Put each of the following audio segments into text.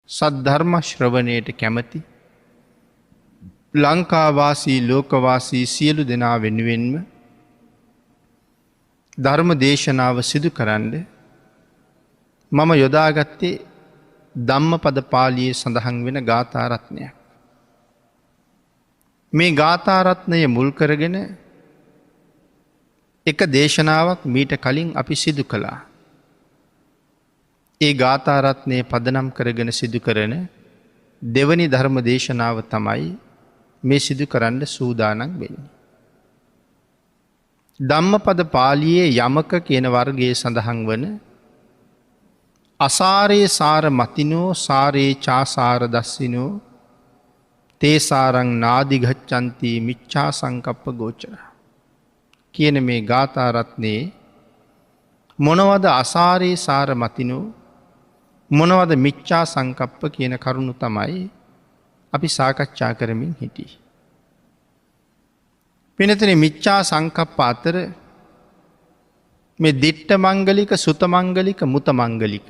සද්ධර්ම ශ්‍රවණයට කැමති ලංකාවාසී ලෝකවාසී සියලු දෙනා වෙනුවෙන්ම ධර්ම දේශනාව සිදු කරන්න මම යොදාගත්තේ ධම්මපද පාළියේ සඳහන් වෙන ගාථාරත්නයක්. මේ ගාථාරත්නය මුල් කරගෙන එක දේශනාවක් මීට කලින් අපි සිදු කළා. ඒ ගාථාරත්නය පදනම් කරගෙන සිදු කරන දෙවනි ධර්ම දේශනාව තමයි මේ සිදු කරන්න සූදානම් වෙන්නේ. ධම්මපද පාළියේ යමක කියන වර්ගයේ සඳහන් වන අසාරේ සාර මතිනෝ සාරේ චාසාර දස්සිනෝ තේසාරං නාදිගච්ඡන්ති මිච්ඡා සංකප්ප ගෝචර කියන මේ ගාථාරත්නයේ මොනවද අසාරේ සාර මතිනෝ මොනවද මිච්ඡා සංකප්ප කියන කරුණු තමයි අපි සාකච්ඡා කරමින් හිටියේ. පිනතනේ මිච්ඡා සංකප්ප අතර මේ දිට්ඨ මංගලික සුත මංගලික මුත මංගලික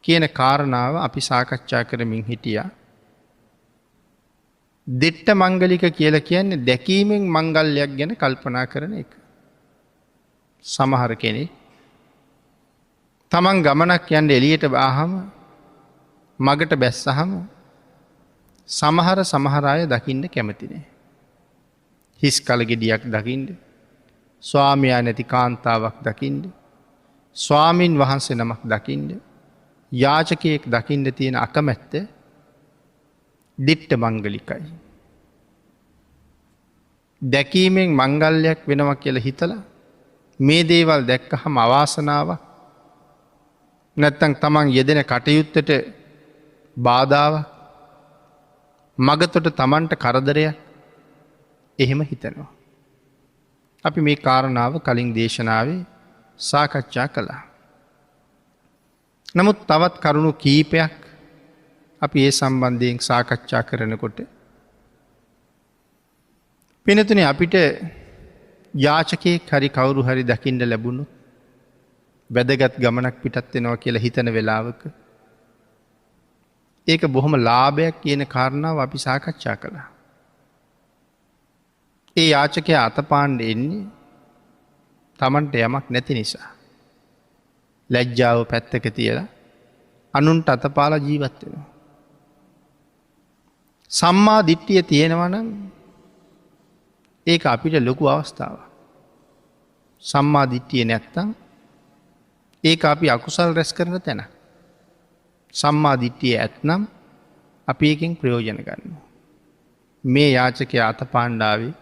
කියන කාරණාව අපි සාකච්ඡා කරමින් හිටියා. දිට්ඨ මංගලික කියලා කියන්නේ දැකීමෙන් මංගල්‍යයක් ගැන කල්පනා කරන එක. සමහර කෙනෙක් තමන් ගමනක් යන්න එළියට ආවම මගට බැස්සහම සමහර අය දකින්න කැමති නෑ. හිස් කලගෙඩියක් දකින්න, ස්වාමියා නැති කාන්තාවක් දකින්න, ස්වාමින් වහන්සේ නමක් දකින්න, යාචකයෙක් දකින්න තියෙන අකමැත්ත දිට්ඨ මංගලිකයි. දැකීමෙන් මංගල්‍යයක් වෙනවා කියලා හිතලා මේ දේවල් දැක්කහම අවාසනාවක් නැත්තම් තමන් යෙදෙන කටයුත්තට බාධාවක් මගතොට තමන්ට කරදරයක් එහෙම හිතනවා. අපි මේ කාරණාව කලින් දේශනාවේ සාකච්ඡා කළා. නමුත් තවත් කරුණු කීපයක් අපි ඒ සම්බන්ධයෙන් සාකච්ඡා කරනකොට පිනතුනේ අපිට යාචකයෙක් හරි කවුරු හරි දකින්න ලැබුණොත් වැදගත් ගමනක් පිටත් වෙනවා කියලා හිතන වෙලාවක ඒක බොහොම ලාභයක් කියන කාරණාව අපි සාකච්ඡා කළා. ඒ යාචකයා අතපාන්න එන්නේ තමන්ට යමක් නැති නිසා. ලැජ්ජාව පැත්තක තියලා අනුන්ට අතපාලා ජීවත් වෙනවා. සම්මා දිට්ඨිය තියෙනවා නම් ඒක අපිට ලොකු අවස්ථාවක්. සම්මා දිට්ඨිය නැත්තම් ඒක අපි අකුසල් රැස් කරන තැන. සම්මා දිට්ඨිය ඇත්නම් අපි එකෙන් ප්‍රයෝජන ගන්නවා. මේ යාචකයා අතපාණ්ඩාවේ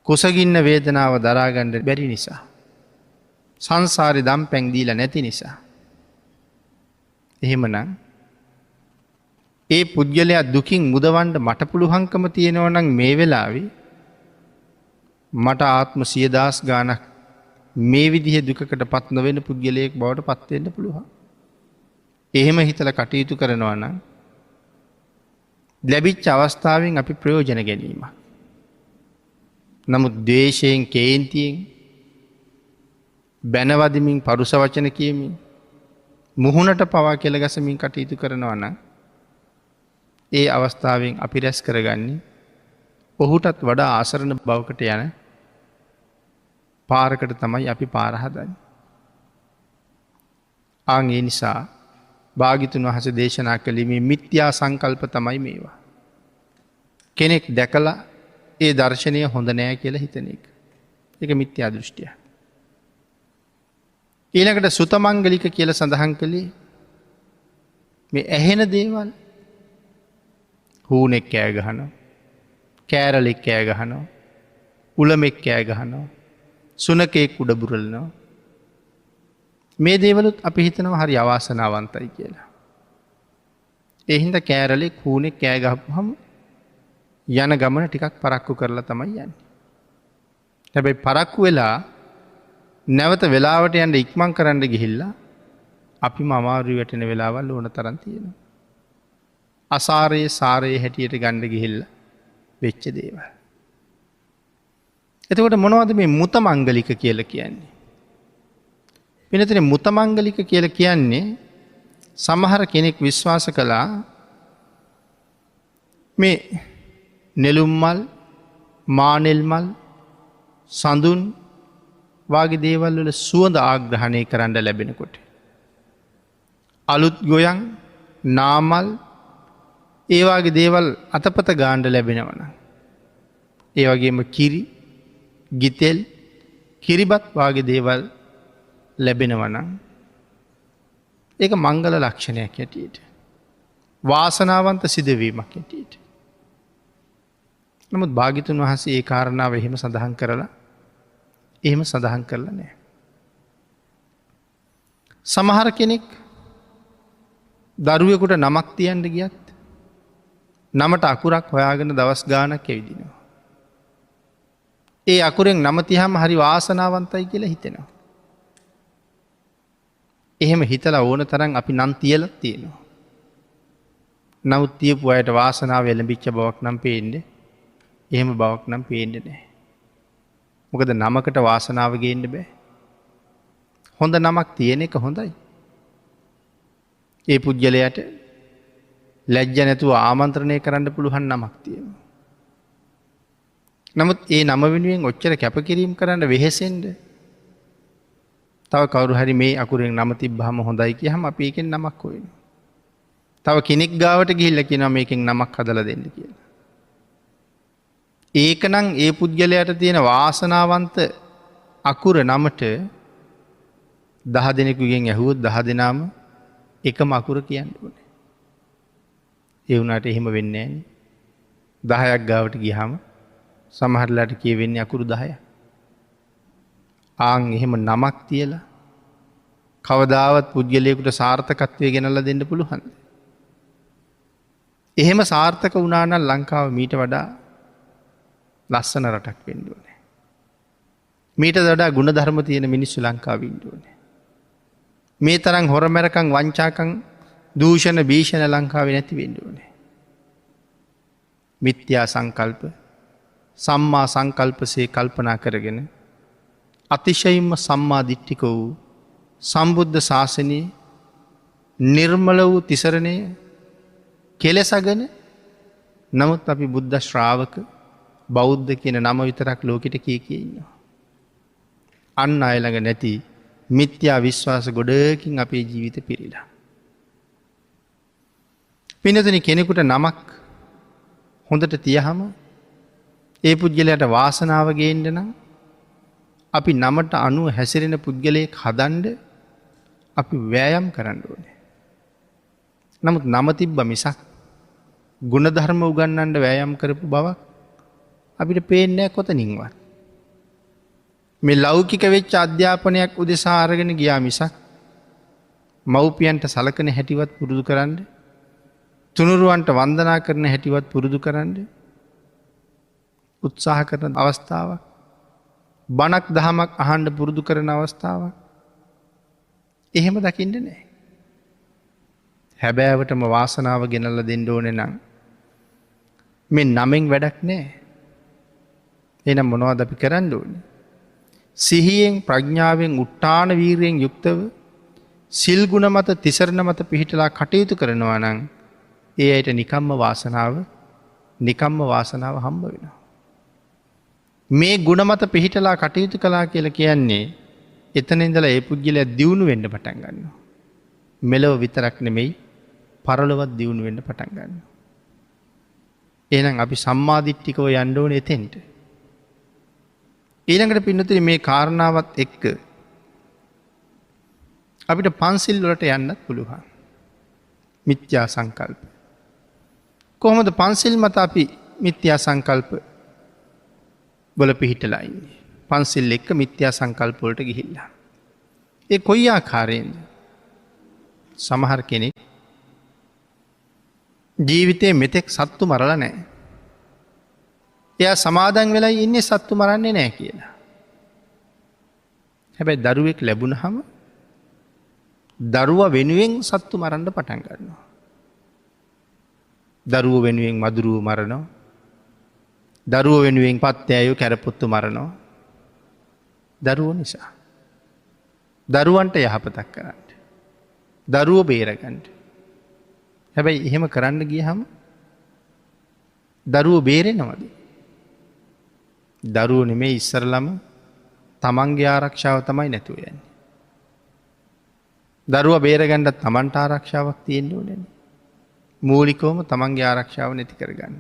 කුසගින්න වේදනාව දරාගන්න බැරි නිසා. සංසාරේ දම්පැන් දීලා නැති නිසා. එහෙමනම් ඒ පුද්ගලයා දුකින් මුදවන්න මට පුළුවන්කම තියෙනවා නම් මේ වෙලාවේ මට ආත්ම 100,000 ගාණක් මේ විදිහේ දුකකට පත් නොවන පුද්ගලයෙක් බවට පත් වෙන්න පුළුවන්. එහෙම හිතලා කටයුතු කරනවා නම් ලැබිච්ච අවස්ථාවෙන් අපි ප්‍රයෝජන ගැනීම. නමුත් ද්වේෂයෙන්, කේන්තියෙන්, බැනවදිමින්, පරුස වචන කියමින්, මුහුණට පවා කෙල ගසමින් කටයුතු කරනවා නම් ඒ අවස්ථාවෙන් අපි රැස් කරගන්නේ ඔහුටත් වඩා ආසරණ බවකට යන පාරකට තමයි අපි පාර හදන්නේ. ආන් ඒ නිසා භාග්‍යතුන් වහන්සේ දේශනා කළේ මේ මිත්‍යා සංකල්ප තමයි මේවා. කෙනෙක් දැකලා ඒ දර්ශනය හොඳ නෑ කියලා හිතන එක. ඒක මිත්‍යා දෘෂ්ටිය. ඊළඟට සුතමංගලික කියලා සඳහන් කළේ මේ ඇහෙන දේවල්. හූනෙක් කෑ ගහනවා, කෑරලෙක් කෑ ගහනවා, උලමෙක් කෑ ගහනවා, සුනකෙක් උඩ බුරලනවා. මේ දේවලුත් අපි හිතනවා හරි අවාසනාවන්තයි කියලා. ඒ හින්දා කෑරලෙක් හූනෙක් කෑ ගහපුවම යන ගමන ටිකක් පරක්කු කරලා තමයි යන්නේ. හැබැයි පරක්කු වෙලා නැවත වෙලාවට යන්න ඉක්මන් කරන්න ගිහිල්ලා අපිම අමාරුයි වැටෙන වෙලාවල් ඕන තරම් තියෙනවා. අසාරයේ සාරයේ හැටියට ගන්න ගිහිල්ලා වෙච්ච දේවල්. එතකොට මොනවද මේ මුත මංගලික කියලා කියන්නේ? පිනතනේ මුත මංගලික කියලා කියන්නේ සමහර කෙනෙක් විශ්වාස කළා මේ නෙළුම්මල් මානෙල්මල් සඳුන් වගේ දේවල් වල සුවඳ ආග්‍රහණය කරන්න ලැබෙනකොට. අලුත් ගොයන් නාමල් ඒවාගේ දේවල් අතපත ගාණ්ඩ ලැබෙනවන. ඒ වගේම කිරි ගිතෙල් කිරිබත් වගේ දේවල් ලැබෙනවනම් ඒක මංගල ලක්ෂණයක් හැටියට. වාසනාවන්ත සිදුවීමක් හැටියට. නමුත් භාගිතුන් වහසේ ඒ කාරණාව එහෙම සඳහන් කරලා එහෙම සඳහන් කරලා නෑ. සමහර කෙනෙක් දරුවෙකුට නමක් තියන්ට ගියත් නමට අකුරක් හොයාගෙන දවස් ගානක් ඇවිදිනවා. ඒ අකුරෙන් නමතිහම හරි වාසනාවන්තයි කියලා හිතෙනවා. එහෙම හිතලා ඕන තරන් අපි නන් තියලත් තියෙනවා. නමුත් තියපු අයට වාසනාව එළඹිච්ච බවක් නම් පේන්ඩ එහෙම බවක් නම් පේන්ඩ නෑ. මොකද නමකට වාසනාව ගේන්ඩ බෑ. හොඳ නමක් තියෙන එක හොඳයි. ඒ පුද්ගලයට ලැජ්ජ නැතුව ආමන්ත්‍රණය කරන්න පුළුවන් නමක් තියෙනවා. නමුත් ඒ නම වෙනුවෙන් ඔච්චර කැපකිරීම් කරන්න වෙහෙසෙන්ඩ තව කවරු හරි මේ අකුරෙන් නම තිබ්බහම හොඳයි කියහම අපි එකෙන් නමක් හොයන. තව කෙනෙක් ගාවට ගිහිල්ල කියනවා මේකෙන් නමක් හදල දෙන්න කියලා. ඒකනං ඒ පුද්ගලයට තියෙන වාසනාවන්ත අකුර නමට 10 දෙනෙකුගෙන් ඇහුවොත් 10 දෙනාම එකම අකුර කියන්න ඕනේ. ඒ වුණාට එහෙම වෙන්නේ නැහැ. 10ක් ගාවට ගියාම සමහරලාට කියවෙන්නේ අකුරු 10ක්. ආන් එහෙම නමක් තියලා කවදාවත් පුද්ගලයෙකුට සාර්ථකත්වය ගෙනල්ලා දෙන්න පුළුවන්ද? එහෙම සාර්ථක වුණා නම් ලංකාව මීට වඩා ලස්සන රටක් වෙන්න ඕනේ. මීට වඩා ගුණධර්ම තියෙන මිනිස්සු ලංකාවේ ඉන්න ඕනේ. මේ තරම් හොරමැරකම් වංචාකම් දූෂණ භීෂණ ලංකාවේ නැති වෙන්න ඕනේ. මිත්‍යා සංකල්ප සම්මා සංකල්පසේ කල්පනා කරගෙන අතිශයින්ම සම්මා දිට්ඨික වූ සම්බුද්ධ ශාසනයේ නිර්මල වූ තිසරණය කෙලෙසගෙන නමුත් අපි බුද්ධ ශ්‍රාවක බෞද්ධ කියන නම විතරක් ලෝකෙට කිය ඉන්නවා. අන් අය ළඟ නැති මිත්‍යා විශ්වාස ගොඩකින් අපේ ජීවිත පිරීලා. පිනතුනි කෙනෙකුට නමක් හොඳට තියහම ඒ පුද්ගලයට වාසනාව ගේන්න නම් අපි නමට අනුව හැසිරෙන පුද්ගලයෙක් හදන්ඩ අපි වෑයම් කරන්න ඕනේ. නමුත් නම තිබ්බ මිසක් ගුණධර්ම උගන්නන්ට වෑයම් කරපු බවක් අපිට පේන්නේ කොතනින්වත්. මේ ලෞකික වෙච්ච අධ්‍යාපනයක් උදෙසා අරගෙන ගියා මිසක් මව්පියන්ට සලකන හැටිවත් පුරුදු කරන්න, තුනුරුවන්ට වන්දනා කරන හැටිවත් පුරුදු කරන්න උත්සාහ කරන අවස්ථාවක්, බණක් දහමක් අහන්න පුරුදු කරන අවස්ථාවක් එහෙම දකින්න නෑ. හැබෑවටම වාසනාව ගෙනල්ල දෙන්න ඕනේ නම් මේ නමෙන් වැඩක් නෑ. එනම් මොනවද අපි කරන්න ඕනේ? සිහියෙන් ප්‍රඥාවෙන් උට්ටාන වීරයෙන් යුක්තව සිල් ගුණ මත තිසරණ මත පිහිටලා කටයුතු කරනවා නම් ඒ අයට නිකම්ම වාසනාව හම්බ වෙනවා. මේ ගුණ මත පිහිටලා කටයුතු කළා කියලා කියන්නේ එතන ඉඳලා ඒ පුද්ගලයා දියුණු වෙන්න පටන් ගන්නවා. මෙලොව විතරක් නෙමෙයි පරලොවත් දියුණු වෙන්න පටන් ගන්නවා. එහෙනම් අපි සම්මාදිට්ඨිකව යන්න ඕනේ එතෙන්ට. ඊළඟට පින්නතුනි මේ කාරණාවත් එක්ක අපිට පන්සිල් වලට යන්නත් පුළුවන්. මිත්‍යා සංකල්ප. කොහොමද පන්සිල් මත අපි මිත්‍යා සංකල්ප වල පිහිටලා ඉන්නේ? පන්සිල් එක්ක මිත්‍යා සංකල්ප වලට ගිහිල්ලා. ඒ කොයි ආකාරයෙන්ද? සමහර කෙනෙක් ජීවිතේ මෙතෙක් සත්තු මරලා නැහැ. එයා සමාදන් වෙලා ඉන්නේ සත්තු මරන්නේ නැහැ කියලා. හැබැයි දරුවෙක් ලැබුණහම දරුවා වෙනුවෙන් සත්තු මරන්න පටන් ගන්නවා. දරුවෝ වෙනුවෙන් මදුරුවෝ මරනවා. දරුවෝ වෙනුවෙන් පත්තෑයෝ කැරපොත්තු මරනවා. දරුවෝ නිසා. දරුවන්ට යහපතක් කරන්න. දරුව බේරගන්න. හැබැයි එහෙම කරන්න ගියහම දරුව බේරෙනවද? දරුව නෙමේ ඉස්සරලම තමන්ගේ ආරක්ෂාව තමයි නැතුව යන්නේ. දරුව බේරගන්නත් තමන්ට ආරක්ෂාවක් තියෙන්න ඕනේ. මූලිකවම තමන්ගේ ආරක්ෂාව නැති කරගන්න.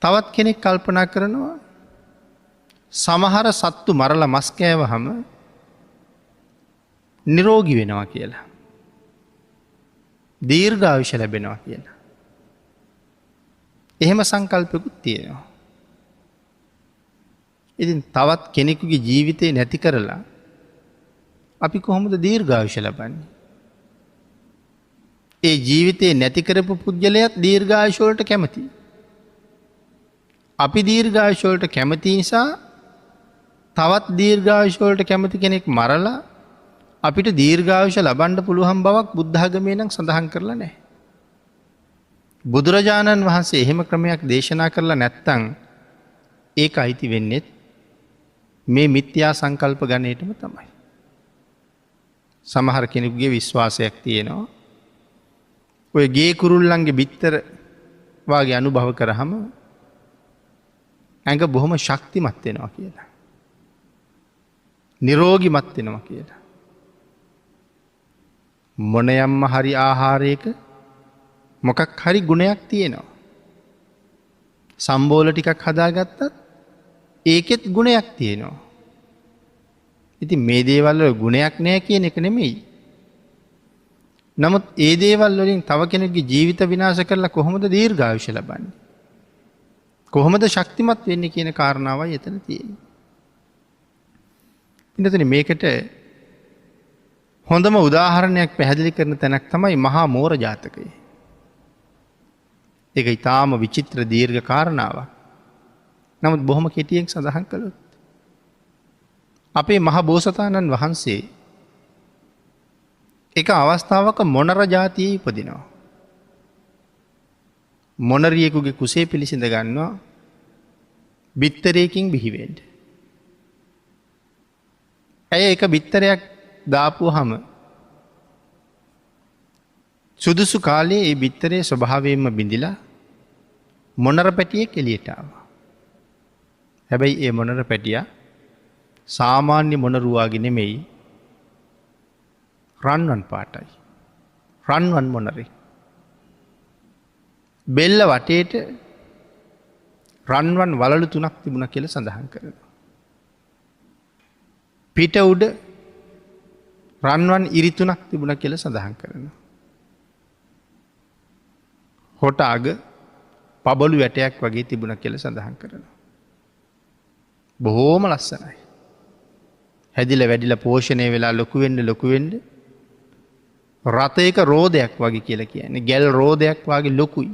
තවත් කෙනෙක් කල්පනා කරනවා සමහර සත්තු මරලා මස් කෑවහම නිරෝගී වෙනවා කියලා. දීර්ඝායුෂ ලැබෙනවා කියලා. එහෙම සංකල්පකුත් තියෙනවා. ඉතින් තවත් කෙනෙකුගේ ජීවිතේ නැති කරලා අපි කොහොමද දීර්ඝායුෂ ලබන්නේ? ඒ ජීවිතේ නැති කරපු පුද්ගලයාත් දීර්ඝායුෂ වලට කැමතියි. අපි දීර්ඝායුෂ වලට කැමති නිසා තවත් දීර්ඝායුෂ වලට කැමති කෙනෙක් මරලා අපිට දීර්ඝායුෂ ලබන්න පුළුවන් බවක් බුද්ධ ආගමේ නම් සඳහන් කරලා නැහැ. බුදුරජාණන් වහන්සේ එහෙම ක්‍රමයක් දේශනා කරලා නැත්තම් ඒක අයිති වෙන්නේ මේ මිත්‍යා සංකල්ප ගණේටම තමයි. සමහර කෙනෙකුගේ විශ්වාසයක් තියෙනවා ඔය ගේ කුරුල්ලන්ගේ බිත්තර වාගේ අනුභව කරාම ඇඟ බොහොම ශක්තිමත් වෙනවා කියලා. නිරෝගිමත් වෙනවා කියලා. මොනයම්ම හරි ආහාරයක මොකක් හරි ගුණයක් තියෙනවා. සම්බෝල ටිකක් හදාගත්තත් ඒකෙත් ගුණයක් තියෙනවා. ඉතින් මේ දේවල් වල ගුණයක් නැහැ කියන එක නෙමෙයි. නමුත් ඒ දේවල් වලින් තව කෙනෙකුගේ ජීවිත විනාශ කරලා කොහොමද දීර්ඝායුෂ ලබන්නේ? කොහොමද ශක්තිමත් වෙන්නේ කියන කාරණාවයි එතන තියෙන්නේ. ඉතින් මේකට හොඳම උදාහරණයක් පැහැදිලි කරන තැනක් තමයි මහා මෝර ජාතකය. ඒක ඊටාම විචිත්‍ර දීර්ඝ කාරණාවක්. නමුත් බොහොම කෙටියෙන් සඳහන් කළොත් අපේ මහ බෝසතාණන් වහන්සේ එක අවස්ථාවක මොනර ජාතියේ ඉපදිනවා. මොනරියෙකුගේ කුසේ පිළිසිඳ ගන්නවා බිත්තරයකින් බිහි වෙන්න. ඇය එක බිත්තරයක් දාපුවහම සුදුසු කාලයේ ඒ බිත්තරේ ස්වභාවයෙන්ම බිඳිලා මොනර පැටියෙක් එළියට ආවා. හැබැයි ඒ මොනර පැටියා සාමාන්‍ය මොනරුවාගේ නෙමෙයි රන්වන් පාටයි. රන්වන් මොනරේ. බෙල්ල වටේට රන්වන් වලලු 3ක් තිබුණා කියලා සඳහන් කරනවා. පිට උඩ රන්වන් ඉරි 3ක් තිබුණා කියලා සඳහන් කරනවා. හොට අග පබළු වැටයක් වගේ තිබුණා කියලා සඳහන් කරනවා. බොහෝම ලස්සනයි. හැදිලා වැඩිලා පෝෂණය වෙලා ලොකු වෙන්න රතයක රෝදයක් වගේ කියලා කියන්නේ. ගැල් රෝදයක් වගේ ලොකුයි.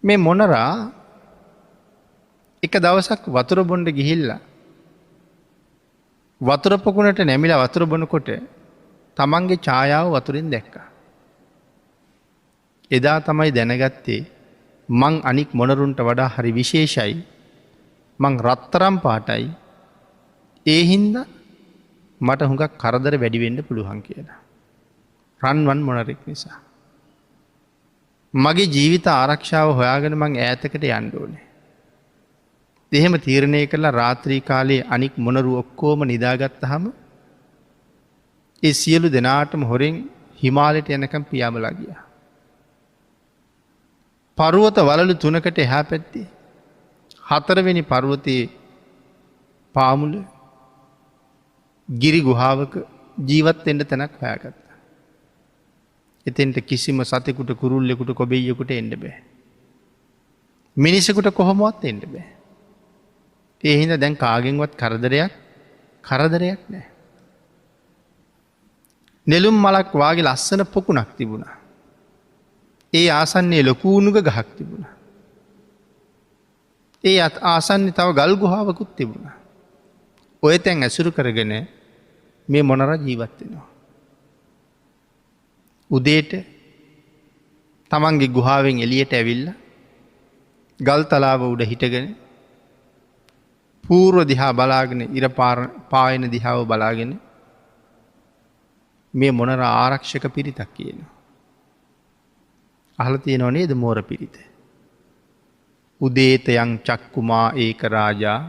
මේ මොනරා එක දවසක් වතුර බොන්න ගිහිල්ලා වතුර පොකුණට නැමිලා වතුර බොනකොට තමන්ගේ ඡායාව වතුරෙන් දැක්කා. එදා තමයි දැනගත්තේ මං අනික් මොනරුන්ට වඩා හරි විශේෂයි. මං රත්තරම් පාටයි. ඒ හින්දා මට හුඟක් කරදර වැඩි වෙන්න පුළුවන් කියලා. රන්වන් මොනරෙක් නිසා. මගේ ජීවිත ආරක්ෂාව හොයාගෙන මං ඈතකට යන්න ඕනේ. එහෙම තීරණය කළා රාත්‍රී කාලයේ අනික් මොනරු ඔක්කොම නිදාගත්තාම ඒ සියලු දෙනාටම හොරෙන් හිමාලයට යනකම් පියාඹලා ගියා. පර්වත වලලු 3කට එහා පැත්තේ 4 වෙනි පර්වතයේ පාමුල ගිරි ගුහාවක ජීවත් වෙන්න තැනක් හොයාගත්තා. එතෙන්ට කිසිම සතෙකුට කුරුල්ලෙකුට කොබෙයියෙකුට එන්න බෑ. මිනිසෙකුට කොහොමවත් එන්න බෑ. ඒ හින්දා දැන් කාගෙන්වත් කරදරයක් නැහැ. නෙළුම් මලක් වාගේ ලස්සන පොකුණක් තිබුණා. ඒ ආසන්නයේ ලොකු උණුග ගහක් තිබුණා. ඒ ආසන්නයේ තව ගල් ගුහාවකුත් තිබුණා. ඔය තැන් ඇසුරු කරගෙන මේ මොනරා ජීවත් වෙනවා. උදේට තමන්ගේ ගුහාවෙන් එළියට ඇවිල්ලා ගල් තලාව උඩ හිටගෙන පූර්ව දිහා බලාගෙන ඉර පායන දිහාව බලාගෙන මේ මොනර ආරක්ෂක පිරිතක් කියනවා. අහල තියෙනව නේද මෝර පිරිත. උදේතයන් චක්කුමා ඒක රාජා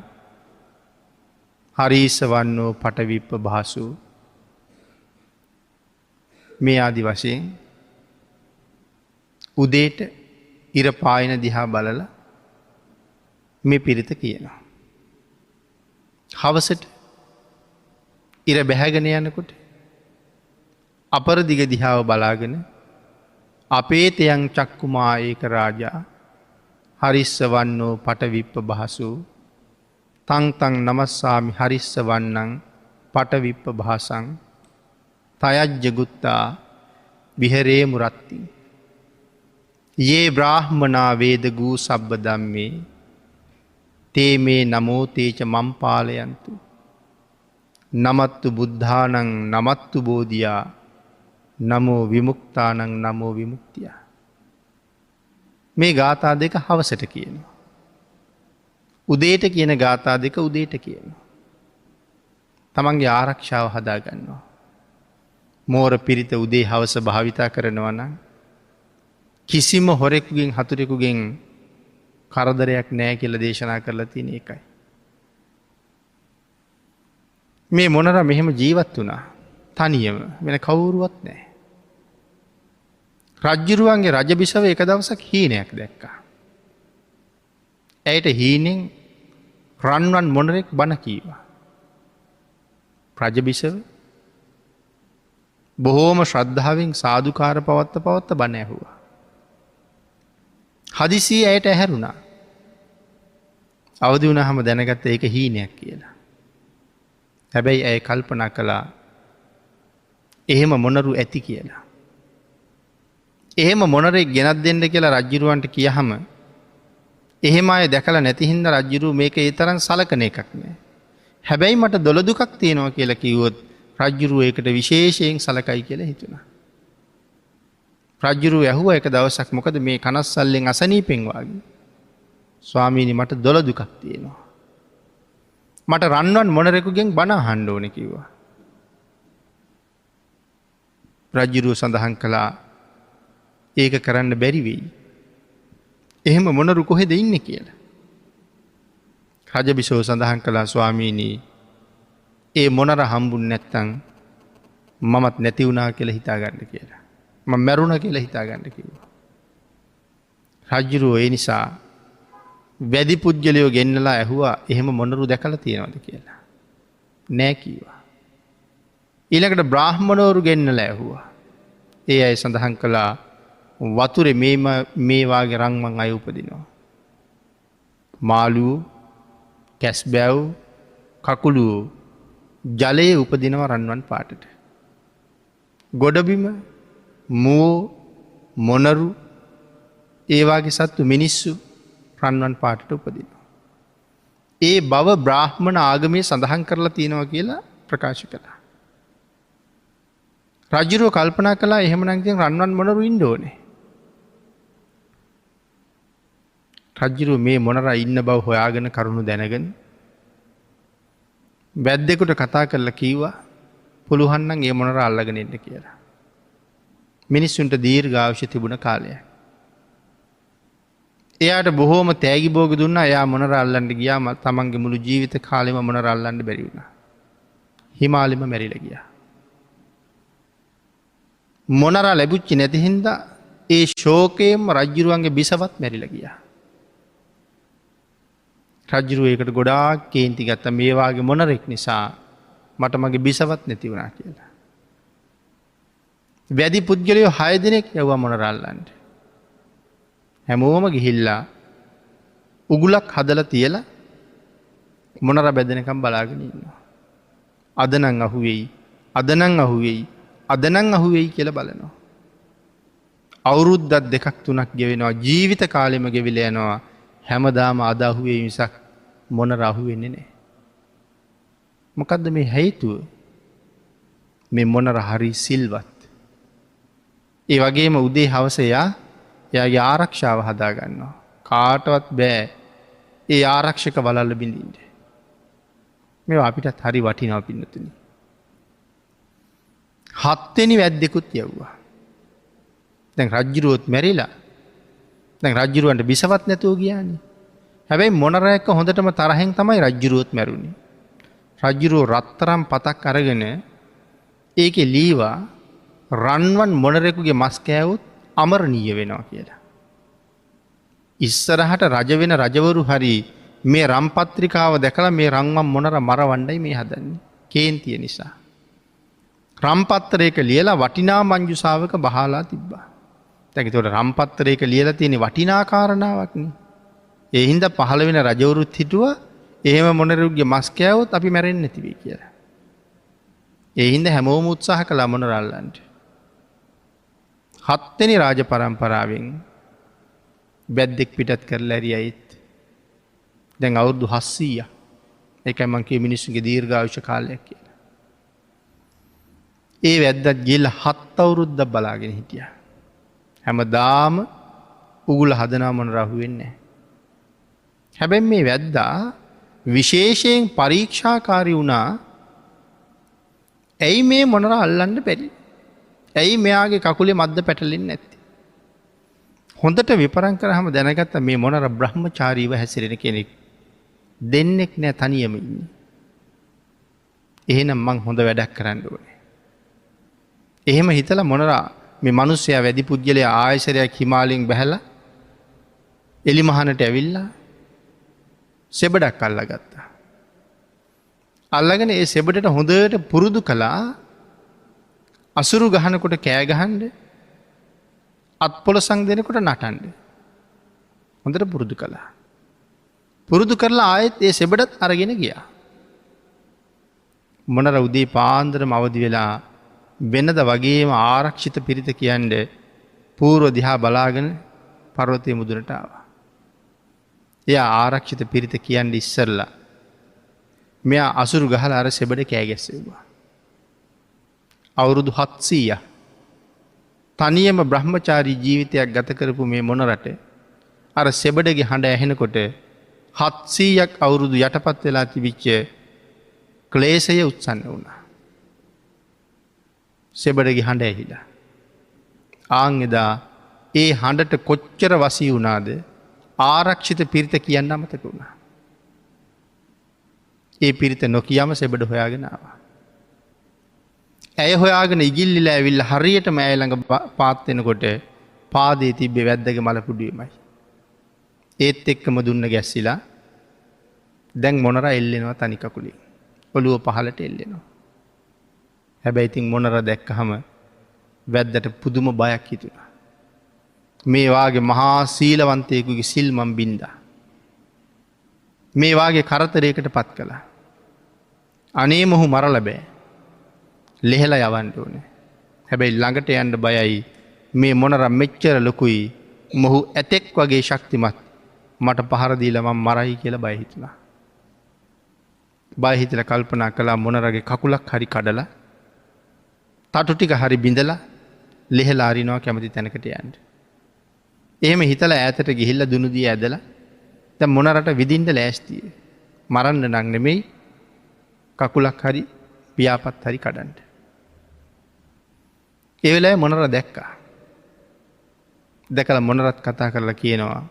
හරීස වන්නෝ පටවිප්ප භාසු මේ ආදි වශයෙන් උදේට ඉර පායන දිහා බලල මේ පිරිත කියනවා. හවසට ඉර බැහැගෙන යනකොට අපරදිග දිහාව බලාගෙන අපේ තයන් චක්කුමා ඒක රාජා හරිස්ස වන්නෝ පටවිප්ප භාසු තංතං නමස්සාමි හරිස්ස වන්නන් පටවිප්ප භාසං තයජ්ජගුත්තා විහරේ මුරත්ති. ඒ බ්‍රාහ්මනා වේදගූ සබ්බ දම්මේ තේ මේ නමෝතේච මම්පාලයන්තු නමත්තු බුද්ධානං නමත්තු බෝධයා නමෝ විමුක්තානං නමෝ විමුක්තිය. මේ ගාථා දෙක හවසට කියනවා. උදේට කියන ගාථා දෙක උදේට කියනවා. තමන්ගේ ආරක්ෂාව හදාගන්නවා. මෝර පිරිත උදේ හවස භාවිතා කරනවන කිසිම හොරෙකුගෙන් හතුරෙකුගෙන් කරදරයක් නෑ කියල දේශනා කරලා තියෙන එකයි. මේ මොනර මෙහෙම ජීවත් වුණා තනියම වෙන කවුරුවත් නෑ. රජ්ජුරුවන්ගේ රජබිසව එක දවසක් හීනයක් දැක්කා. ඇයට හීනෙන් රන්වන් මොනරෙක් බණ කීවා. රජබිසව බොහෝම ශ්‍රද්ධාවෙන් සාධකාර පවත්ත බණ ඇහුවා. හදිසිය ඇයට ඇහැරුණා. අවදි වුණ හම දැනගත්ත ඒක හීනයක් කියලා. හැබැයි ඇය කල්පනා කළා එහෙම මොනරු ඇති කියලා. එහෙම මොනරෙක් ගෙනත් දෙන්න කියලා රජ්ජිරුවන්ට කියහම එහෙම අය දැකලා නැතිහින්ද රජ්ජිරුව මේක ඒ තරන් සලකන එකක් නෑ. හැබැයි මට දොළදුකක් තියෙනවා කියලා කිව්වොත් රජ්ජුරුව ඒකට විශේෂයෙන් සලකයි කියලා හිතුණා. රජ්ජුරුව ඇහුව එක දවසක් මොකද මේ කනස්සල්ලෙන් අසනීපෙන්වාගේ. ස්වාමීනි මට දොළදුකක් තියෙනවා. මට රන්වන් මොනරෙකුගෙන් බණ අහන්න ඕන කිව්වා. රජ්ජුරුව සඳහන් කළා ඒක කරන්න බැරි වෙයි. එහෙම මොනරු කොහෙද ඉන්න කියලා. රජබිසෝ සඳහන් කළා ස්වාමීනී ඒ මොනර හම්බුන් නැත්තං මමත් නැති වුණා කියලා හිතාගන්න කියලා. මැරුණ කියලා හිතාගන්න කිව්වා. රජ්ජුරුවෝ ඒ නිසා වැදි පුද්ගලයෝ ගෙන්නලා ඇහුවා එහෙම මොනරු දැකලා තියෙනවද කියලා. නෑ කීවා. ඊළඟට බ්‍රාහ්මණවරු ගෙන්නලා ඇහුවා. ඒ අය සඳහන් කළා වතුරේ මේවාගේ රංමං අය උපදිනවා. මාළුවෝ කැස්බැව් කකුළුවෝ ජලයේ උපදිනව රන්වන් පාටට. ගොඩබිම මෝ මොනරු ඒවාගේ සත්තු මිනිස්සු රන්වන් පාටට උපදිනවා. ඒ බව බ්‍රාහ්මණ ආගමේ සඳහන් කරලා තියෙනවා කියලා ප්‍රකාශ කළා. රජ්ජුරුව කල්පනා කළා එහෙමනංතින් රන්වන් මොනරු ඉන්ඩෝනේ. රජ්ජුරුව මේ මොනර ඉන්න බව හොයාගෙන කරුණු දැනගෙන වැද්දෙකුට කතා කරලා කීවා පුළුවන්නන් ඒ මොනර අල්ලගෙන එන්න කියලා. මිනිස්සුන්ට දීර්ඝායුෂ තිබුණ කාලය. එයාට බොහෝම තෑගි බෝග දුන්න එයා මොනර අල්ලන්ට ගියාම තමන්ගේ මුළු ජීවිත කාලෙම මොනර අල්ලන්න බැරි වුණා. හිමාලිම මැරිලා ගියා. මොනර ලැබුච්චි නැති හින්දා ඒ ශෝකයෙන්ම රජ්ජුරුවන්ගේ බිසවත් මැරිලා ගියා. රජ්ජුරුව ඒකට ගොඩාක් කේන්ති ගත්ත මේවාගේ මොනරෙක් නිසා මට මගේ බිසවත් නැති වුණා කියලා. වැදි පුද්ගලයෝ 6 දෙනෙක් යව්වා මොනරල්ලන්ට. හැමෝම ගිහිල්ලා උගුලක් හදලා තියලා මොනර බැදෙනකම් බලාගෙන ඉන්නවා. අද නම් අහුවෙයි, අද නම් අහුවෙයි, අද නම් අහුවෙයි කියලා බලනවා. අවුරුද්දක් දෙකක් තුනක් ගෙවෙනවා, ජීවිත කාලෙම ගෙවිලා යනවා. හැමදාම අද අහුවේ මිසක් මොනර අහුවෙන්නේ නැහැ. මොකද්ද මේ හේතුව? මේ මොනර හරි සිල්වත්. ඒ වගේම උදේ හවස එයාගේ ආරක්ෂාව හදාගන්නවා. කාටවත් බෑ ඒ ආරක්ෂක වලල්ල බිඳින්න. මේ අපිටත් හරි වටිනාව පින්නතුනි. 7 වෙනි වැද්දෙකුත් යව්වා. දැන් රජ්ජුරුවොත් මැරිලා. දැන් රජ්ජුරුවන්ට බිසවත් නැතුව ගියානේ. හැබැයි මොනරයක හොඳටම තරහෙන් තමයි රජ්ජුරුවොත් මැරුණේ. රජ්ජුරුවෝ රත්තරම් පතක් අරගෙන ඒකේ ලීවා රන්වන් මොනරෙකුගේ මස් කෑවොත් අමරණීය වෙනවා කියලා. ඉස්සරහට රජ වෙන රජවරු හරි මේ රම් පත්‍රිකාව දැකලා මේ රන්වන් මොනර මරවන්නයි මේ හදන්නේ. කේන්තිය නිසා. රම් පත්‍රයක ලියලා වටිනා මංජුසාවක බහලා තිබ්බා. දැන් ඒතකොට රම් පත්‍රයක ලියලා තියෙන වටිනා කාරණාවක් නේ. ඒ හින්දා පහළ වෙන රජවරුත් හිතුවා එහෙම මොනරුගේ මස් කෑවොත් අපි මැරෙන්නේ නැති වෙයි කියලා. ඒ හින්දා හැමෝම උත්සාහ කළා මොනර අල්ලන්න. 7 වෙනි රාජ පරම්පරාවෙන් බැද්දෙක් පිටත් කරලා ඇරියයිත්. දැන් අවුරුදු 700ක්. ඒකයි මං කිය මිනිස්සුගේ දීර්ඝායුෂ කාලයක් කියලා. ඒ වැද්දත් ගිහිල්ලා 7 අවුරුද්දක් බලාගෙන හිටියා. හැමදාම උගුල හදනවා මොනර අහුවෙන්නේ නැහැ. හැබැයි මේ වැද්දා විශේෂයෙන් පරීක්ෂාකාරී වුණා. ඇයි මේ මොනර අල්ලන්න බැරි? ඇයි මෙයාගේ කකුලේ මද්ද පැටලෙන්නේ නැත්තේ? හොඳට විපරම් කරාම දැනගත්තා මේ මොනර බ්‍රහ්මචාරීව හැසිරෙන කෙනෙක්. දෙන්නෙක් නෑ තනියම ඉන්නේ. එහෙනම් මං හොඳ වැඩක් කරන්න ඕනේ. එහෙම හිතලා මොනරා මේ මිනිස්සයා වැඩි පුජ්‍යලයා ආයසරයක් හිමාලයෙන් බැහැලා එලිමහනට ඇවිල්ලා සෙබඩක් අල්ලගත්තා. අල්ලගෙන ඒ සෙබඩට හොඳට පුරුදු කළා අසුරු ගහනකොට කෑ ගහන්න අත්පොලසන් දෙනකොට නටන්න. හොඳට පුරුදු කළා. පුරුදු කරලා ආයෙත් ඒ සෙබඩත් අරගෙන ගියා. මොනර උදේ පාන්දරම අවදි වෙලා වෙනද වගේම ආරක්ෂිත පිරිත කියන්නේ පූර්ව දිහා බලාගෙන පර්වතයේ මුදුනට ආවා. එයා ආරක්ෂිත පිරිත කියන්නේ ඉස්සරලා මෙයා අසුරු ගහලා අර සෙබඩ කෑ ගැස්සෙව්වා. අවුරුදු 700ක් තනියම බ්‍රහ්මචාරී ජීවිතයක් ගත කරපු මේ මොනරට අර සෙබඩගේ හඬ ඇහෙනකොට 700ක් අවුරුදු යටපත් වෙලා තිබිච්ච ක්ලේශය උත්සන්න වුණා. සෙබඩගේ හඬ ඇහිලා. ආන් එදා ඒ හඬට කොච්චර වසී වුණාද ආරක්ෂිත පිරිත කියන්න අමතක වුණා. ඒ පිරිත නොකියම සෙබඩ හොයාගෙන ආවා. ඇය හොයාගෙන ඉගිල්ලිලා ඇවිල්ලා හරියටම ඇය ළඟ පාත් වෙනකොට පාදයේ තිබ්බේ වැද්දගේ මල පුඩුවෙමයි. ඒත් එක්කම දුන්න ගැස්සිලා දැන් මොනර එල්ලෙනවා තනි කකුලින්. ඔළුව පහළට එල්ලෙනවා. හැබැයි ඉතින් මොනර දැක්කහම වැද්දට පුදුම බයක් හිතුණා. මේ වාගේ මහා සීලවන්තයෙකුගේ සිල් මම් බින්දා. මේ වාගේ කරදරයකට පත් කළා. අනේ මොහු මරලා බෑ. ලෙහෙලා යවන්න ඕනේ. හැබැයි ළඟට යන්න බයයි. මේ මොනර මෙච්චර ලොකුයි. මොහු ඇතෙක් වගේ ශක්තිමත්. මට පහර දීලා මම මරයි කියලා බය හිතුණා. බය හිතලා කල්පනා කළා මොනරගේ කකුලක් හරි කඩලා තටු ටික හරි බිඳලා ලෙහෙලා අරිනවා කැමති තැනකට යන්න. එහෙම හිතලා ඈතට ගිහිල්ලා දුනු දී ඇදලා දැන් මොනරට විදින්න ලෑස්තියි. මරන්න නම් නෙමෙයි කකුලක් හරි පියාපත් හරි කඩන්න. ඒ වෙලාවේ මොනර දැක්කා. දැකලා මොනරත් කතා කරලා කියනවා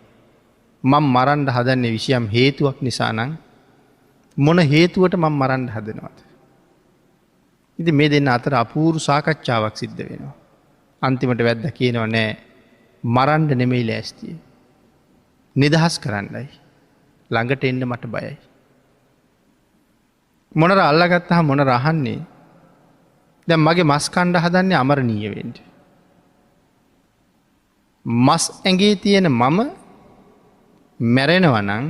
මම මරන්න හදන්නේ විශයම් හේතුවක් නිසා නම් මොන හේතුවට මම මරන්න හදනවද? ඉතින් මේ දෙන්න අතර අපූර්ව සාකච්ඡාවක් සිද්ධ වෙනවා. අන්තිමට වැද්දා කියනවා නෑ මරන්න නෙමෙයි ලෑස්තිය. නිදහස් කරන්නයි. ළඟට එන්න මට බයයි. මොනර අල්ලගත්තාම මොනර අහන්නේ දැන් මගේ මස් කණ්ඩ හදන්නේ අමරණීය වෙන්න. මස් ඇඟේ තියෙන මම මැරෙනවා නම්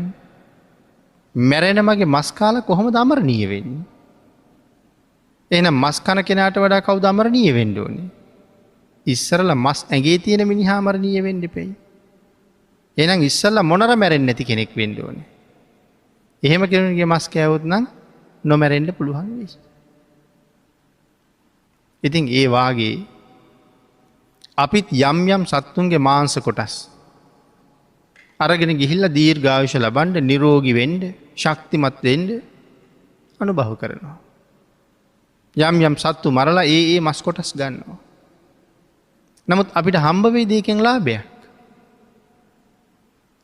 මැරෙන මගේ මස් කාලා කොහොමද අමරණීය වෙන්නේ? එහෙනම් මස් කන කෙනාට වඩා කවුද අමරණීය වෙන්න ඕනේ? ඉස්සරලා මස් ඇඟේ තියෙන මිනිහා අමරණීය වෙන්න එපෙයි. එහෙනම් ඉස්සරලා මොනර මැරෙන්නේ නැති කෙනෙක් වෙන්න ඕනේ. එහෙම කෙනෙකුගේ මස් කෑවොත් නම් නොමැරෙන්න පුළුවන් වෙයි. ඉතින් ඒ වාගේ අපිත් යම් යම් සත්තුන්ගේ මාංශ කොටස් අරගෙන ගිහිල්ලා දීර්ඝායුෂ ලබන්න නිරෝගී වෙන්න ශක්තිමත් වෙන්න අනුභව කරනවා. යම් යම් සත්තු මරලා ඒ මස් කොටස් ගන්නවා. නමුත් අපිට හම්බ වෙයි දෙයකින් ලාභයක්.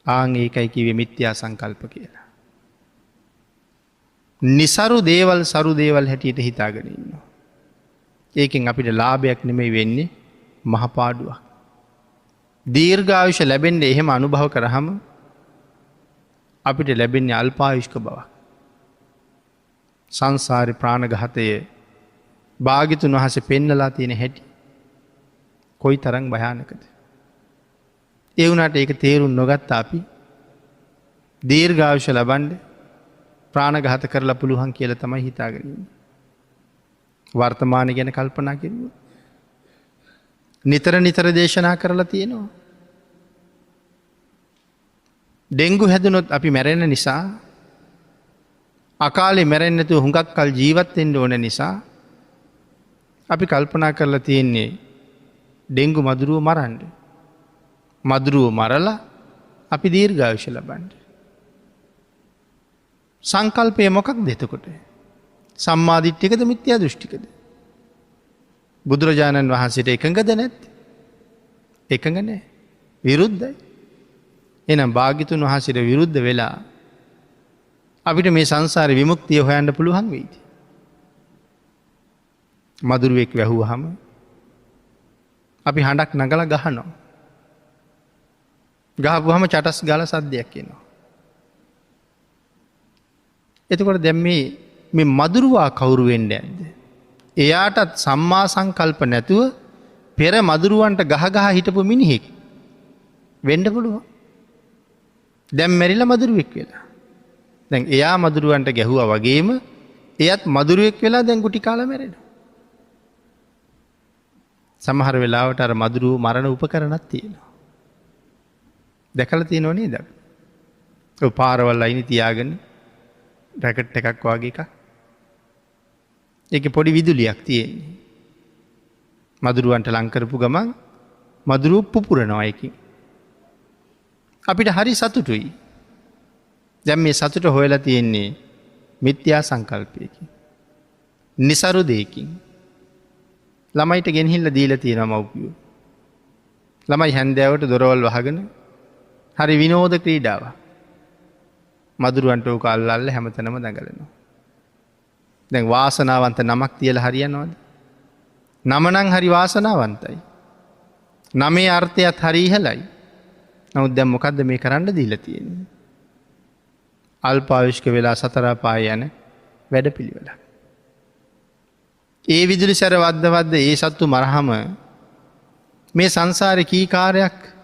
ආන් ඒකයි කිව්වේ මිත්‍යා සංකල්ප කියලා. නිසරු දේවල් සරු දේවල් හැටියට හිතාගෙන ඉන්නවා. ඒකෙන් අපිට ලාභයක් නෙමෙයි වෙන්නේ මහ පාඩුවක්. දීර්ඝායුෂ ලැබෙන්නේ එහෙම අනුභව කරාම අපිට ලැබෙන්නේ අල්පායුෂ්ක බවක්. සංසාරේ ප්‍රාණඝාතය භාග්‍යතුන් වහන්සේ පෙන්නලා තියෙන හැටි කොයි තරම් භයානකද. ඒ වුණාට ඒක තේරුම් නොගත්ත අපි දීර්ඝායුෂ ලබන්න ප්‍රාණඝාත කරලා පුළුවන් කියලා තමයි හිතාගෙන ඉන්නේ. වර්තමානය ගැන කල්පනා කෙරුවොත් නිතර නිතර දේශනා කරලා තියෙනවා. ඩෙංගු හැදුනොත් අපි මැරෙන නිසා අකාලේ මැරෙන්නේ නැතුව හුඟක් කල් ජීවත් වෙන්න ඕන නිසා අපි කල්පනා කරලා තියෙන්නේ ඩෙංගු මදුරුව මරන්න. මදුරුව මරලා අපි දීර්ඝායුෂ ලබන්න. සංකල්පය මොකක්ද එතකොට? සම්මා දිට්ඨිකද මිත්‍යා දෘෂ්ටිකද? බුදුරජාණන් වහන්සේට එකඟද නැත්තේ? එකඟ නැහැ. විරුද්ධයි. එහෙනම් භාග්‍යතුන් වහන්සේට විරුද්ධ වෙලා අපිට මේ සංසාරේ විමුක්තිය හොයන්න පුළුවන් වෙයිද? මදුරුවෙක් වැහුවාම අපි හඬක් නගලා ගහනවා. ගහපුවාම චටස් ගාලා සද්දයක් එනවා. එතකොට දැන් මේ මදුරුවා කවුරු වෙන්නේ නැද්ද? එයාටත් සම්මා සංකල්ප නැතුව පෙර මදුරුවන්ට ගහ ගහ හිටපු මිනිහෙක් වෙන්න පුළුවන්. දැන් මැරිලා මදුරුවෙක් වෙලා. දැන් එයා මදුරුවන්ට ගැහුවා වගේම එයත් මදුරුවෙක් වෙලා දැන් ගුටි කාලා මැරෙනවා. සමහර වෙලාවට අර මදුරුව මරණ උපකරණක් තියෙනවා. දැකලා තියෙනව නේද? ඔය පාරවල් අයිනේ තියාගෙන රැකට් එකක් වගේ එකක්. ඒකේ පොඩි විදුලියක් තියෙන්නේ. මදුරුවන්ට ලං කරපු ගමන් මදුරුව පුපුරනවා ඒකෙන්. අපිට හරි සතුටුයි. දැන් මේ සතුට හොයලා තියෙන්නේ මිත්‍යා සංකල්පයකින්. නිසරු දෙයකින්. ළමයිට ගෙනහිල්ලා දීලා තියෙනවා මව්පියෝ. ළමයි හැන්දෑවට දොරවල් වහගෙන හරි විනෝද ක්‍රීඩාවක්. මදුරුවන්ට ඕක අල්ලල්ලා හැමතැනම දඟලනවා. දැන් වාසනාවන්ත නමක් තියලා හරියනවද? නම නම් හරි වාසනාවන්තයි. නමේ අර්ථයත් හරි ඉහළයි. නමුත් දැන් මොකද්ද මේ කරන්න දීලා තියෙන්නේ? අල්පායුෂ්ක වෙලා සතර පාය යන වැඩපිළිවෙලක්. ඒ විදුලි සැර වද්ද ඒ සත්තු මරහම මේ සංසාරේ කී කාර්යයක්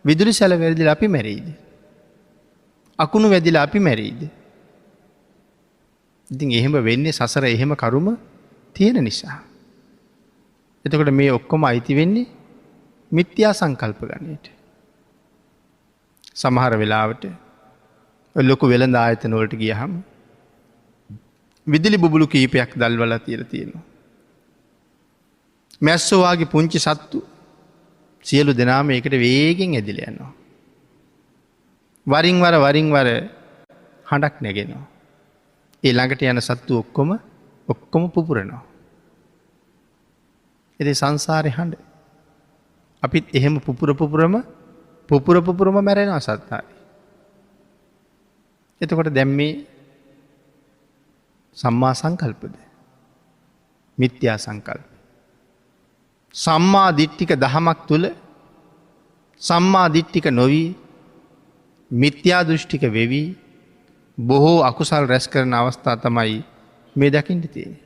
විදුලි සැල වැදිලා අපි මැරෙයිද? අකුණු වැදිලා අපි මැරෙයිද? ඉතින් එහෙම වෙන්නේ සසර එහෙම කරුම තියෙන නිසා. එතකොට මේ ඔක්කොම අයිති වෙන්නේ මිත්‍යා සංකල්ප ගණයට. සමහර වෙලාවට ලොකු වෙළඳ ආයතන වලට ගියහම විදුලි බුබුලු කීපයක් දැල්වලා තියලා තියෙනවා. මැස්සෝ වාගේ පුංචි සත්තු සියලු දෙනාම ඒකට වේගෙන් ඇදිලා යනවා. වරින් වර හඬක් නැගෙනවා. ඒ ළඟට යන සත්තු ඔක්කොම පුපුරනවා. ඉතින් සංසාරේ හඬ. අපිත් එහෙම පුපුරම මැරෙනවා සත්තාරේ. එතකොට දැන් මේ සම්මා සංකල්පද? මිත්‍යා සංකල්ප. සම්මා දිට්ඨික දහමක් තුල සම්මා දිට්ඨික නොවි මිත්‍යා දෘෂ්ටික වෙවි බොහෝ අකුසල් රැස් කරන අවස්ථා තමයි මේ දකින්න තියෙන්නේ.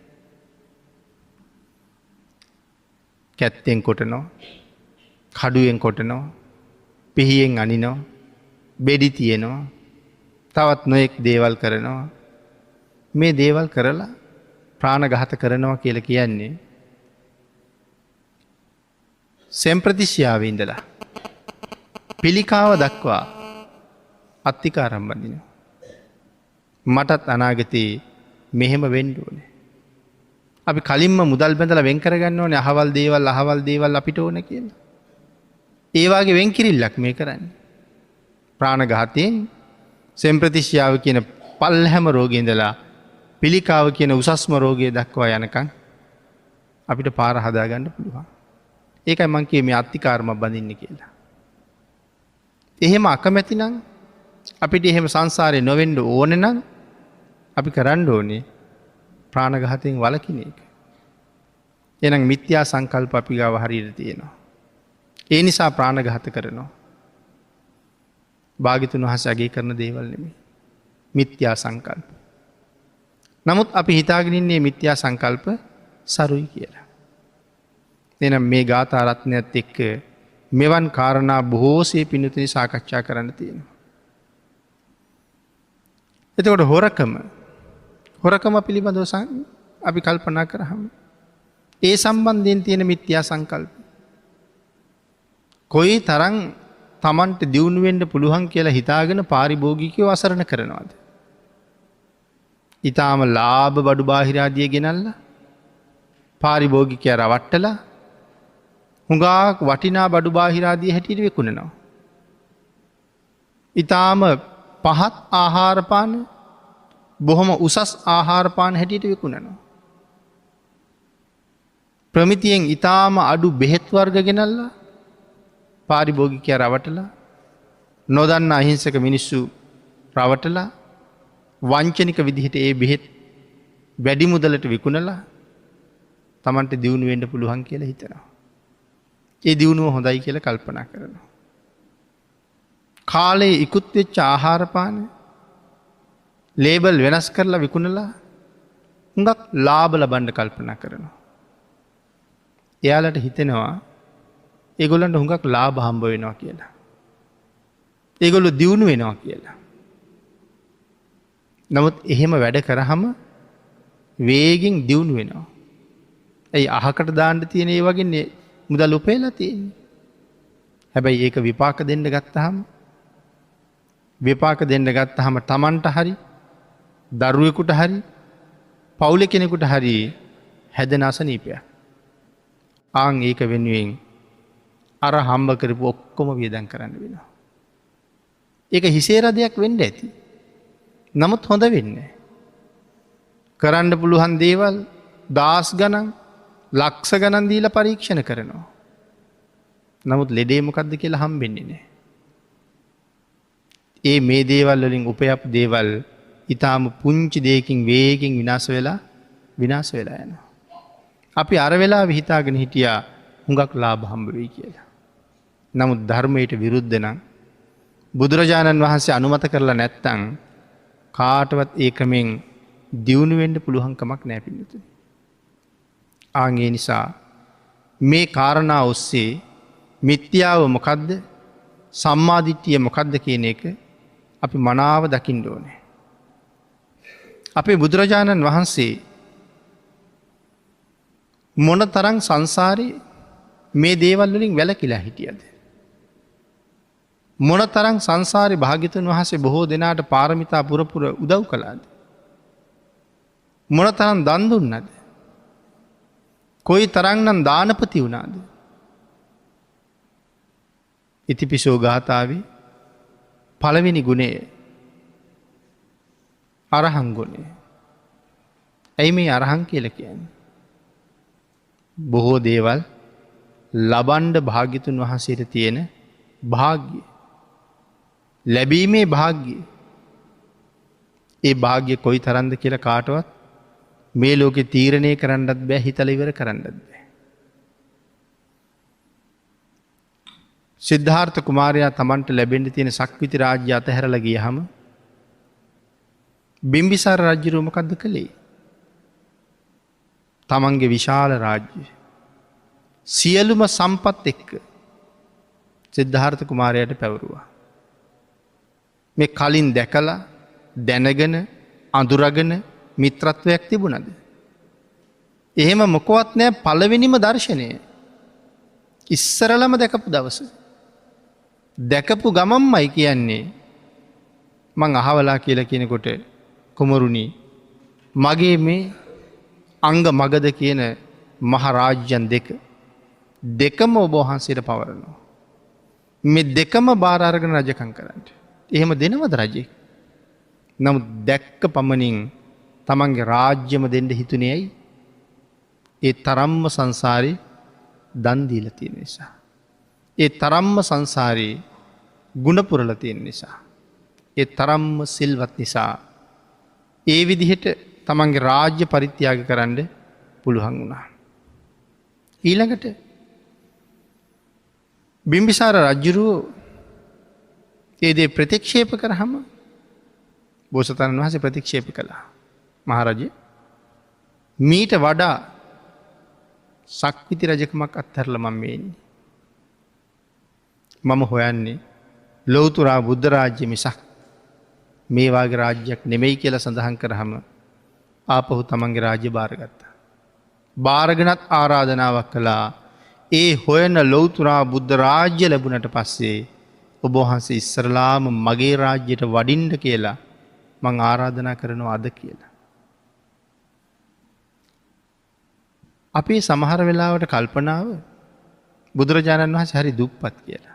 කැත්තෙන් කොටනවා, කඩුවෙන් කොටනවා, පිහියෙන් අනිනවා, බෙඩි තියනවා, තවත් නොයෙක් දේවල් කරනවා. මේ දේවල් කරලා ප්‍රාණඝාත කරනවා කියලා කියන්නේ සෙම්ප්‍රතිශ්‍යාවේ ඉඳලා පිළිකාව දක්වා අත්තිකාරම් බඳිනවා. මටත් අනාගතේ මෙහෙම වෙන්න ඕනේ. අපි කලින්ම මුදල් බඳලා වෙන් කරගන්න ඕනේ අහවල් දේවල් අපිට ඕන කියලා. ඒ වාගේ වෙන් කිරිල්ලක් මේ කරන්නේ. ප්‍රාණඝාතයෙන් සෙම්ප්‍රතිශ්‍යාව කියන පල්හැම රෝගේ ඉඳලා පිළිකාව කියන උසස්ම රෝගය දක්වා යනකං අපිට පාර හදාගන්න පුළුවන්. ඒකයි මං කියේ මේ අත්තිකාරම බඳින්න කියලා. එහෙම අකමැති නම් අපිට එහෙම සංසාරේ නොවෙන්න ඕනේ නම් අපි කරන්න ඕනේ ප්‍රාණඝාතයෙන් වළකින එක. එහෙනම් මිත්‍යා සංකල්ප අපි ගාව හරියට තියෙනවා. ඒ නිසා ප්‍රාණඝාත කරනවා. භාග්‍යතුන් වහන්සේ අගය කරන දේවල් නෙමෙයි. මිත්‍යා සංකල්ප. නමුත් අපි හිතාගෙන ඉන්නේ මිත්‍යා සංකල්ප සරුයි කියලා. එහෙනම් මේ ගාථා රත්නයත් එක්ක මෙවන් කාරණා බොහෝසේ පිණුතුනි සාකච්ඡා කරන්න තියෙනවා. එතකොට හොරකම පිළිබඳව අපි කල්පනා කරාම ඒ සම්බන්ධයෙන් තියෙන මිත්‍යා සංකල්ප කොයි තරම් Tamanට දියුණු වෙන්න පුළුවන් කියලා හිතාගෙන පාරිභෝගිකයෝ අසරණ කරනවාද? ඊටාම ලාභ බඩු බාහිර ආදිය ගෙනල්ලා පාරිභෝගිකයා රවට්ටලා හුඟක් වටිනා බඩු බාහිර ආදිය හැටියට විකුණනවා. ඊටාම පහත් ආහාර පාන බොහොම උසස් ආහාර පාන හැටියට විකුණනවා. ප්‍රමිතියෙන් ඊටාම අඩු බෙහෙත් වර්ග ගෙනල්ලා පාරිභෝගිකයා රවටලා නොදන්න අහිංසක මිනිස්සු රවටලා වංචනික විදිහට ඒ බෙහෙත් වැඩි මුදලට විකුණලා Tamanට දියුණු වෙන්න පුළුවන් කියලා හිතනවා. ඒ දියුණුව හොඳයි කියලා කල්පනා කරනවා. කාලේ ඉක්ුත් වෙච්ච ආහාර පාන ලේබල් වෙනස් කරලා විකුණලා හුඟක් ලාභ ලබන්න කල්පනා කරනවා. එයාලට හිතෙනවා ඒගොල්ලන්ට හුඟක් ලාභ හම්බ වෙනවා කියලා. ඒගොල්ලෝ දියුණු වෙනවා කියලා. නමුත් එහෙම වැඩ කරාම වේගෙන් දියුණු වෙනවා. ඇයි අහකට දාන්න තියෙන ඒ වගේ මුදල් උපයලා තියෙන්නේ. හැබැයි ඒක විපාක දෙන්න ගත්තාම Tamanට හරි දරුවෙකුට හරි පවුලේ කෙනෙකුට හරි හැදෙන අසනීපයක්. ආන් ඒක වෙනුවෙන් අර හම්බ කරපු ඔක්කොම වියදම් කරන්න වෙනවා. ඒක හිසේ රදයක් වෙන්න ඇති. නමුත් හොඳ වෙන්නේ. කරන්න පුළුවන් දේවල් දහස් ගණන් ලක්ෂ ගණන් දීලා පරීක්ෂණ කරනවා. නමුත් ලෙඩේ මොකද්ද කියලා හම්බෙන්නේ නැහැ. ඒ මේ දේවල් වලින් උපයපු දේවල් ඊටාම පුංචි දෙයකින් වේගෙන් විනාශ වෙලා යනවා. අපි අර වෙලාවේ හිතාගෙන හිටියා හුඟක් ලාභ හම්බ වෙයි කියලා. නමුත් ධර්මයට විරුද්ධ නම් බුදුරජාණන් වහන්සේ අනුමත කරලා නැත්තම් කාටවත් ඒකමෙන් දියුණු වෙන්න පුළුවන් කමක් නැහැ පිළිතුරු. ආන් ඒ නිසා මේ කාරණා ඔස්සේ මිත්‍යාව මොකද්ද? සම්මාදිට්ඨිය මොකද්ද කියන එක අපි මනාව දකින්න ඕනේ. අපේ බුදුරජාණන් වහන්සේ මොනතරම් සංසාරේ මේ දේවල් වලින් වැළකීලා හිටියද? මොනතරම් සංසාරේ භාග්‍යතුන් වහන්සේ බොහෝ දෙනාට පාරමිතා පුරපුර උදව් කළාද? මොනතරම් දන් දුන්නද? කොයි තරම්නම් දානපති වුණාද? ඉතිපිසෝ ගාථාවේ පළවෙනි ගුණය අරහං ගුණය. ඇයි මේ අරහං කියලා කියන්නේ? බොහෝ දේවල් ලබන්න භාග්‍යතුන් වහන්සේට තියෙන භාග්‍ය. ලැබීමේ භාග්‍ය. ඒ භාග්‍ය කොයි තරම්ද කියලා කාටවත් මේ ලෝකේ තීරණය කරන්නත් බෑ, හිතලා ඉවර කරන්නත් බෑ. සිද්ධාර්ථ කුමාරයා Tamanට ලැබෙන්න තියෙන සක්විති රාජ්‍ය අතහැරලා ගියහම බිම්බිසාර රජුව මොකද්ද කළේ? තමන්ගේ විශාල රාජ්‍ය සියලුම සම්පත් එක්ක සිද්ධාර්ථ කුමාරයාට පැවරුවා. මේ කලින් දැකලා දැනගෙන අඳුරගෙන මිත්‍රත්වයක් තිබුණද? එහෙම මොකවත් නැහැ. පළවෙනිම දර්ශනය ඉස්සරලම දැකපු දවස. දැකපු ගමම්මයි කියන්නේ මං අහවලා කියලා කියනකොට කුමරුනි මගේ මේ අංග මගද කියන මහරාජ්‍යන් දෙකම ඔබ වහන්සේට පවරනවා. මේ දෙකම බාර අරගෙන රජකම් කරන්න. එහෙම දෙනවද රජෙක්? නමුත් දැක්ක පමණින් තමන්ගේ රාජ්‍යම දෙන්න හිතුනේ ඇයි? ඒ තරම්ම සංසාරේ දන් දීලා තියෙන නිසා. ඒ තරම්ම සංසාරේ ගුණ පුරලා තියෙන නිසා. ඒ තරම්ම සිල්වත් නිසා ඒ විදිහට තමන්ගේ රාජ්‍ය පරිත්‍යාග කරන්න පුළුවන් වුණා. ඊළඟට බිම්බිසාර රජ්ජුරුවෝ ඒ දේ ප්‍රතික්ෂේප කරාම බෝසතාණන් වහන්සේ ප්‍රතික්ෂේප කළා. මහරජේ මීට වඩා සක්විති රජකමක් අත්හැරලා මම මේ ඉන්නේ. මම හොයන්නේ ලෞතුරා බුද්ධ රාජ්‍ය මිසක් මේ වාගේ රාජ්‍යයක් නෙමෙයි කියලා සඳහන් කරාම ආපහු තමන්ගේ රාජ්‍ය බාරගත්තා. බාරගෙනත් ආරාධනාවක් කළා. ඒ හොයන ලෞතුරා බුද්ධ රාජ්‍ය ලැබුණට පස්සේ ඔබ වහන්සේ ඉස්සරලාම මගේ රාජ්‍යයට වඩින්න කියලා මං ආරාධනා කරනවා අද කියලා. අපේ සමහර වෙලාවට කල්පනාව බුදුරජාණන් වහන්සේ හරි දුප්පත් කියලා.